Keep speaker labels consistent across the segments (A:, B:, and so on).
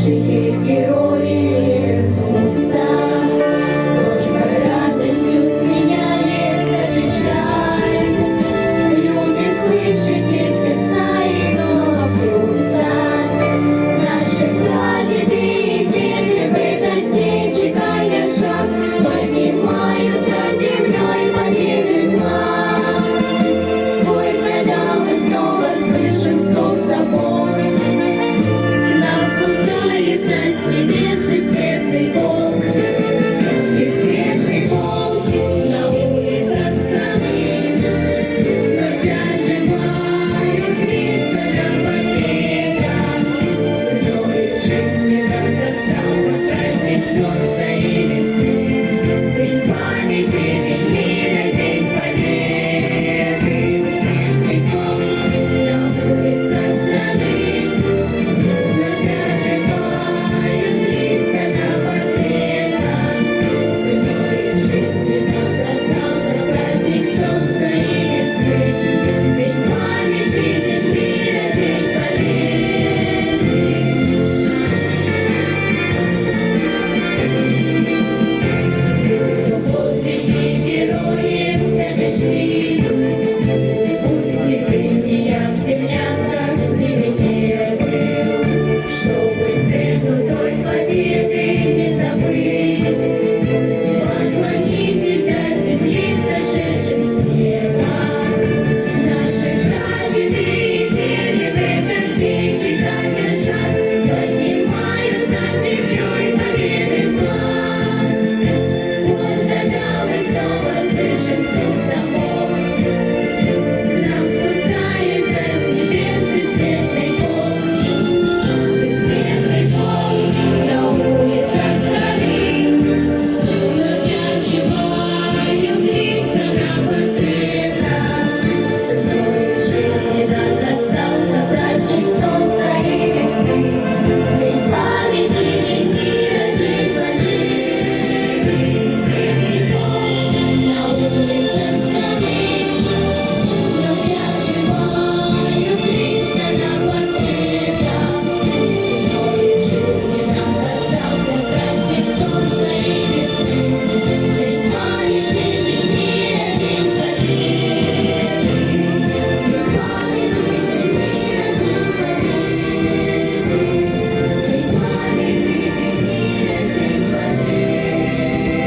A: наши герои вернутся. Только радостью сменяется печаль. Люди, слышите, сердца их снова бьются. Наши прадеды и деды в этот день чеканя шаг, поднимают над землей победы флаг. Сквозь года мы снова слышим стук сапог. К нам спускается с небес бесцветный полк. Бесцветный полк на улицах страны. Вновь оживают лица на портретах. Ценой жизни так остался праздник солнца и весны. День памяти, день мира, день победы. Бесцветный полк на улицах страны. Вновь оживают лица на портретах. Ценой жизни так остался праздник солнца и весны. День памяти, день мира, день победы. Подвиги героев свято чтить. Пусть святыня в землянках с ними не был, чтобы цену той победы не забыть. Поклонитесь до земли сошедшим с неба. Наши прадеды и деды в этот день чеканя шаг, поднимают над землей победы флаг. Сквозь года мы снова слышим стук сапог. К нам спускается с небес бесцветный полк. Бесцветный полк на улицах страны. Вновь оживают лица на портретах. Ценой жизни так остался праздник солнца и весны. День памяти, день мира, день победы. Бесцветный полк на улицах страны. Вновь оживают лица на портретах. Ценой жизни так остался праздник солнца и весны. День памяти, день мира, день победы. День памяти, день мира, день победы. День памяти, день мира, день победы.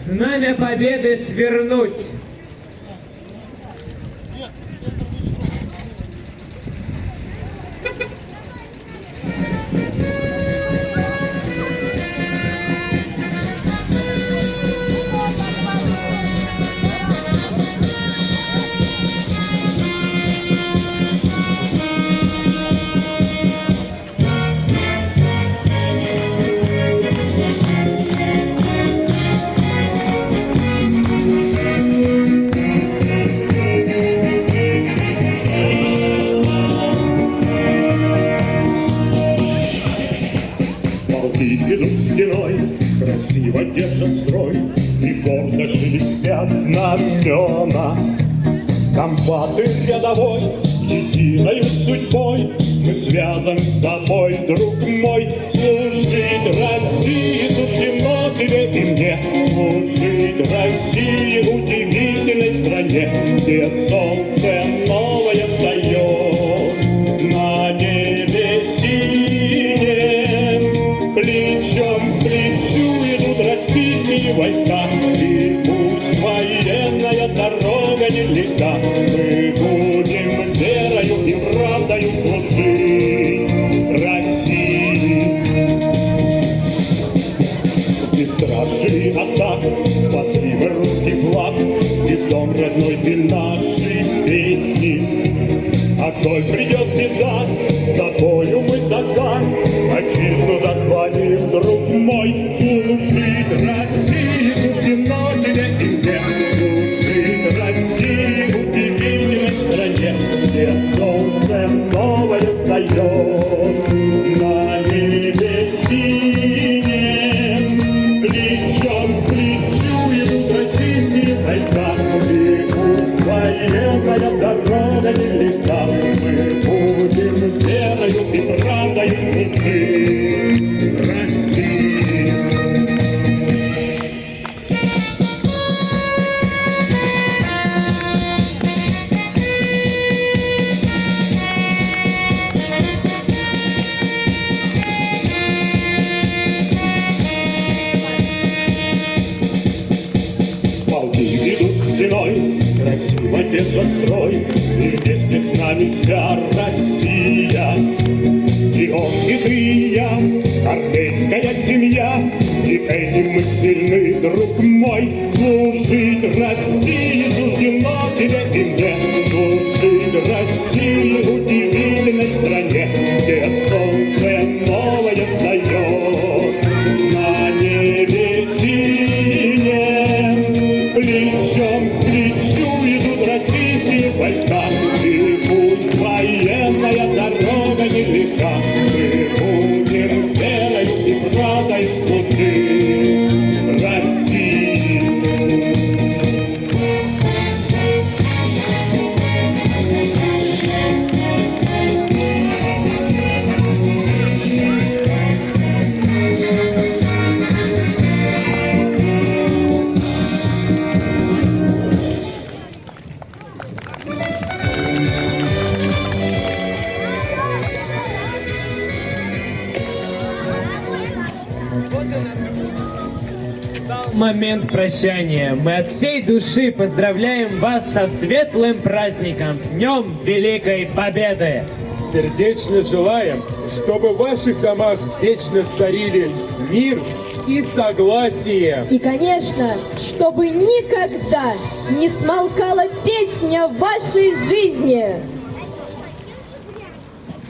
B: Знамя победы свернуть.
C: Полки идут стеной, красиво держат строй, и гордо шелестят знамена. Комбаты рядовой, единою судьбой, мы связаны с тобой, друг мой. Служить России тут темно тебе и мне, служить России удивительной стране, где солнце новое встает на небе синем. Плечом к плечу идут российские войска, и пусть военная дорога нелегка, мы будем верою и правдою служить России. И стражи атак спасли мы русский флаг, и дом родной ты нашей песни. А коль придет беда, с тобою мы докан, отчизну захватим, друг мой. Служить России суждено тебе и мне, служить России в удивительной стране, где солнце новое встает на небе синем. мой, служить России суждено тебе и мне. Служить России удивительной стране, где солнце новое встает на небе синем. Плечом к плечу идут российские войска, и пусть военная дорога нелегка, мы будем верою и правдой служить России.
B: Момент прощания. Мы от всей души поздравляем вас со светлым праздником, Днем Великой Победы!
D: Сердечно желаем, чтобы в ваших домах вечно царили мир и согласие.
E: И, конечно, чтобы никогда не смолкала песня в вашей жизни.